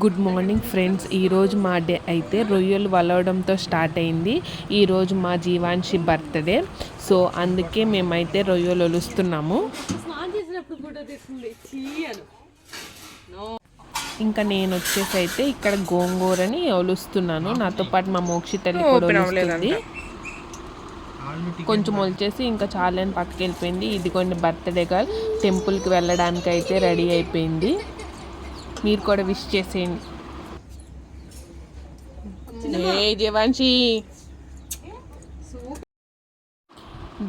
Good morning friends. ఈరోజు మా day అయితే రొయ్యలు వలవడంతో స్టార్ట్ అయింది. ఈరోజు మా జీవాన్షి బర్త్డే, సో అందుకే మేమైతే రొయ్యలు ఒలుస్తున్నాము. ఇంకా నేను వచ్చేసి అయితే ఇక్కడ గోంగూరని ఒలుస్తున్నాను. నాతో పాటు మా మోక్షితల్లి కూడా ఒలుస్తుంది. కొంచెం వచ్చేసి ఇంకా చాలని పక్కకి వెళ్ళిపోయింది. ఇదిగోండి బర్త్డే గర్ల్ టెంపుల్కి వెళ్ళడానికి అయితే రెడీ అయిపోయింది. మీరు కూడా విష్ చేసేయండి. జీవాన్షి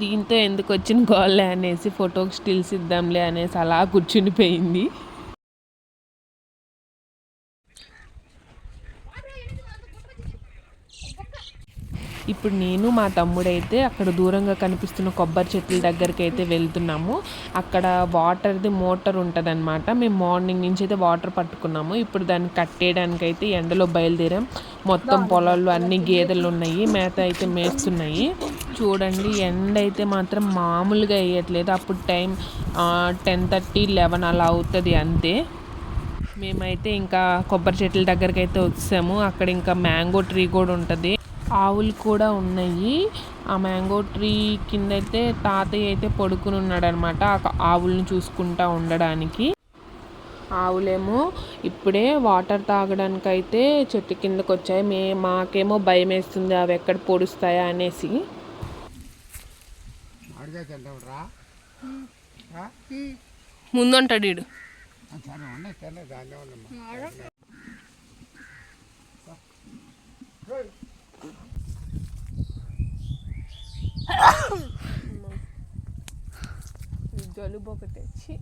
దీంతో ఎందుకు వచ్చిన గోల్లే అనేసి ఫోటోకి స్టిల్స్ ఇద్దాంలే అనేసి అలా కూర్చునిపోయింది. ఇప్పుడు నేను మా తమ్ముడైతే అక్కడ దూరంగా కనిపిస్తున్న కొబ్బరి చెట్ల దగ్గరికి అయితే వెళ్తున్నాము. అక్కడ వాటర్ది మోటార్ ఉంటుంది అనమాట. మేము మార్నింగ్ నుంచి అయితే వాటర్ పట్టుకున్నాము. ఇప్పుడు దాన్ని కట్టేయడానికి అయితే ఎండలో బయలుదేరాం. మొత్తం పొలాల్లో అన్ని గేదెలు ఉన్నాయి, మేత అయితే మేస్తున్నాయి. చూడండి ఎండ అయితే మాత్రం మామూలుగా వేయట్లేదు. అప్పుడు టైం 10:30, 11 అలా అవుతుంది అంతే. మేమైతే ఇంకా కొబ్బరి చెట్ల దగ్గరికి అయితే వచ్చాము. అక్కడ ఇంకా మ్యాంగో ట్రీ కూడా ఉంటుంది, ఆవులు కూడా ఉన్నాయి. ఆ మ్యాంగో ట్రీ కింద అయితే తాతయ్య అయితే పడుకుని ఉన్నాడు అనమాట, ఆవులను చూసుకుంటా ఉండడానికి. ఆవులేమో ఇప్పుడే వాటర్ తాగడానికి అయితే చెట్టు కిందకు వచ్చాయి. మాకేమో భయం వేస్తుంది అవి ఎక్కడ పొడుస్తాయా అనేసి. ముందుంటాడు వీడు. జలుబు ఒకటి వచ్చి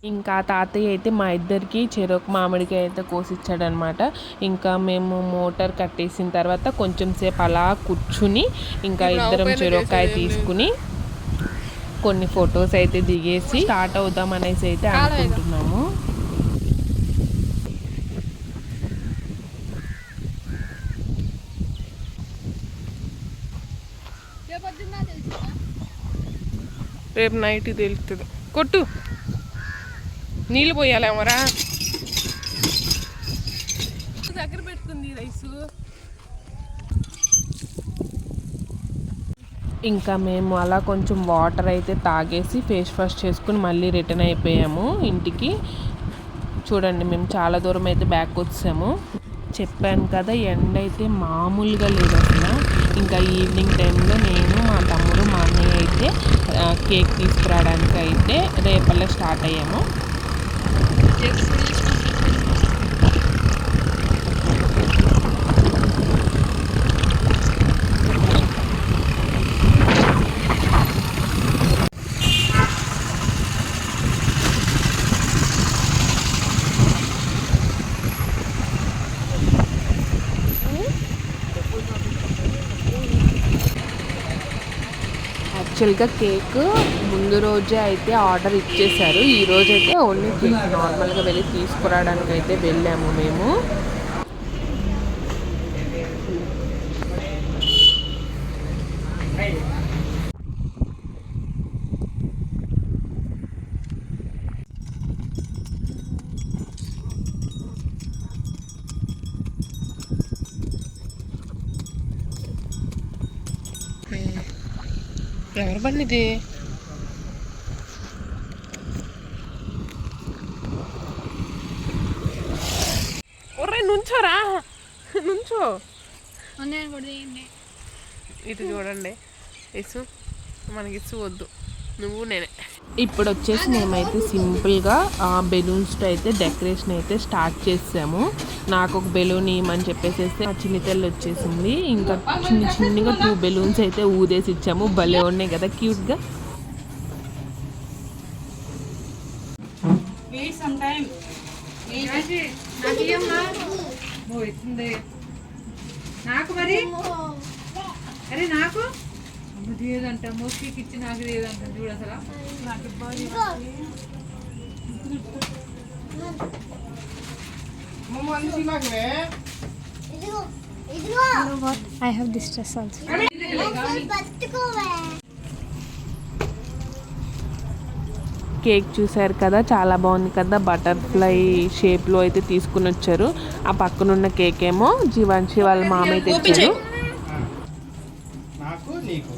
ఇంకా తాతయ్య అయితే మా ఇద్దరికి చెరొక మామిడికాయ అయితే కోసిచ్చాడనమాట. ఇంకా మేము మోటార్ కట్టేసిన తర్వాత కొంచెం సేపు అలా కూర్చుని ఇంకా ఇద్దరం చెరొకాయ తీసుకుని కొన్ని ఫొటోస్ అయితే దిగేసి స్టార్ట్ అవుదాం అనేసి అయితే అనుకుంటున్నాము. రేపు నైట్ తెలుస్తుంది. కొట్టు నీళ్ళు పోయాలేమరా, దగ్గర పెట్టుకుంది రైసు. ఇంకా మేము అలా కొంచెం వాటర్ అయితే తాగేసి ఫేస్ వాష్ చేసుకుని మళ్ళీ రిటర్న్ అయిపోయాము ఇంటికి. చూడండి మేము చాలా దూరం అయితే బ్యాక్ వచ్చాము. చెప్పాను కదా ఎండ అయితే మామూలుగా లేదు అసలు. ఇంకా ఈవినింగ్ టైంలో నేను మా తమ్ముడు మా అన్నయ్య అయితే కేక్ తీసుకురావడానికి అయితే రేపల్లే స్టార్ట్ అయ్యాము. యాక్చువల్గా కేక్ ముందు రోజే అయితే ఆర్డర్ ఇచ్చేసారు. ఈరోజు అయితే ఓన్లీ కేక్ నార్మల్గా వెళ్ళి తీసుకురావడానికి అయితే వెళ్ళాము మేము. ఎవరు బండిది? ఒర్రే నుంచోరా, నుంచో. ఇటు చూడండి ఇసు, మనకి ఇసు వద్దు, నువ్వు నేనే. ఇప్పుడు వచ్చేసి మేమైతే సింపుల్గా బెలూన్స్తో అయితే డెకరేషన్ అయితే స్టార్ట్ చేసాము. నాకు ఒక బెలూన్ ఇవ్వమని చెప్పేసేస్తే ఆ చిన్నతల్లి వచ్చేసింది. ఇంకా చిన్నగా 2 బెలూన్స్ అయితే ఊదేసి ఇచ్చాము. భలే ఉన్నాయి కదా క్యూట్గా. నాకు మరి అరే నాకు లేదంట, మోస్ట్లీకి ఇచ్చి నాకు లేదంట. చూడు అసలు I have this dress also. Cake చూసారు కదా, చాలా బాగుంది కదా, బటర్ఫ్లై షేప్లో అయితే తీసుకుని వచ్చారు. ఆ పక్కనున్న కేక్ ఏమో జీవాన్షి వాళ్ళ మామయ్య తెచ్చారు. నాకు నీకు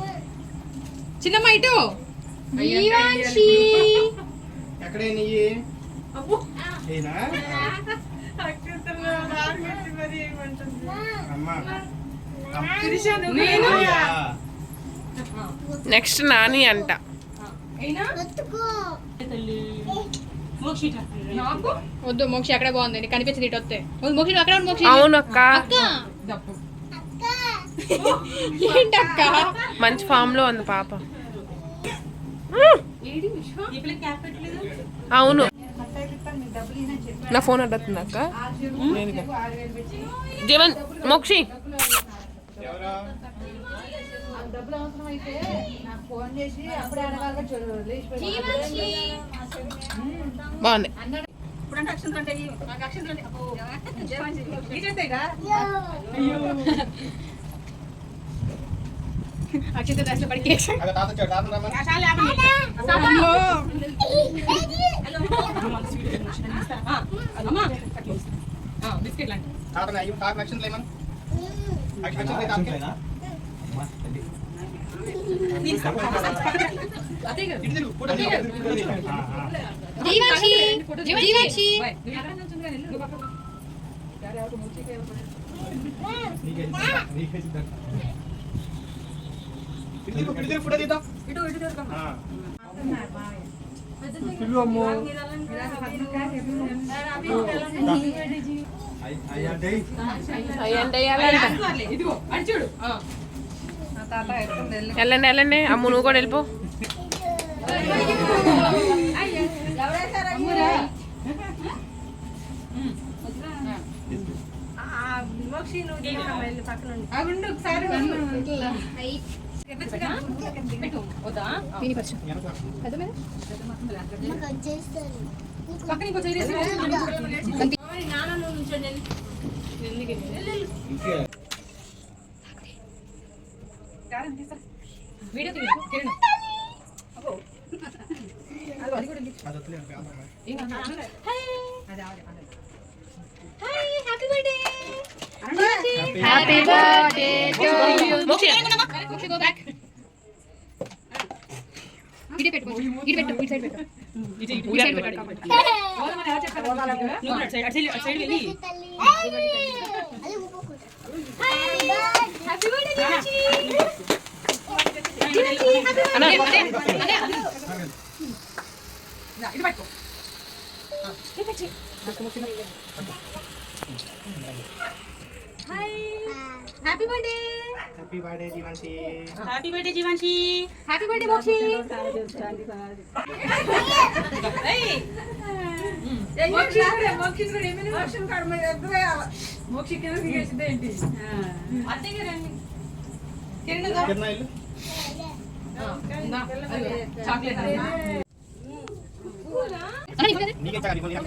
చిన్నమ్మ ఇటు ఎక్కడే నీయి ఏనా అమ్మా నేను నెక్స్ట్ నాని అంట. నాకు వద్దు మోక్షి అక్కడ బాగుంది, నీకు కనిపించింది ఇటు వస్తే మోక్షి అక్కడ ఉండు, మోక్షి అవును అక్క, దప్పు ఏంటక్క మంచి ఫామ్ లో ఉంది పాప. అవును, నా ఫోన్ అడ్డుతుంది అక్క. జీవన్ మోక్షి ఎవరా డబ్బులు అవసరం అయితే నాకు ఫోన్ చేసి అప్పుడే అడగాలి. బాగుంది. అక్షిత దశలో పడి కేక్ అక్కడ తాత వచ్చాడు తాత రమ్మని తాత అయ్యి తాత నచ్చింది లేమని నచ్చింది తాత జీవాక్షి జీవాక్షి ఫోటో తీద్దాం ఇదిగో అది చూడు. వెళ్ళండి వెళ్ళండి, అమ్ము నువ్వు కూడా వెళ్ళిపో. అవును ఒకసారి పక్కన ఇంకో video Kiran happy birthday to you Mokshi Mokshi go back ఇటు పెట్టు ఇటు పెట్టు ఇటు సైడ్ పెట్టు happy birthday happy birthday Jeevanshi happy birthday Jeevanshi happy birthday Mokshi Kiran ఇల్లు నీకే చాలి పోనీ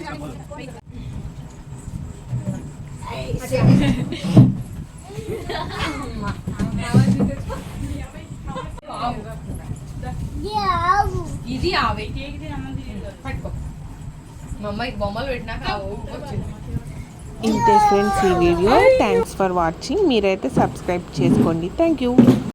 ఇది ఆవే పట్టుకో మా అమ్మాయికి బొమ్మలు పెట్టినాక వచ్చింది. ఇంతే ఫ్రెండ్స్ ఈ వీడియో. Thanks for watching. మీరైతే సబ్స్క్రైబ్ చేసుకోండి. Thank you.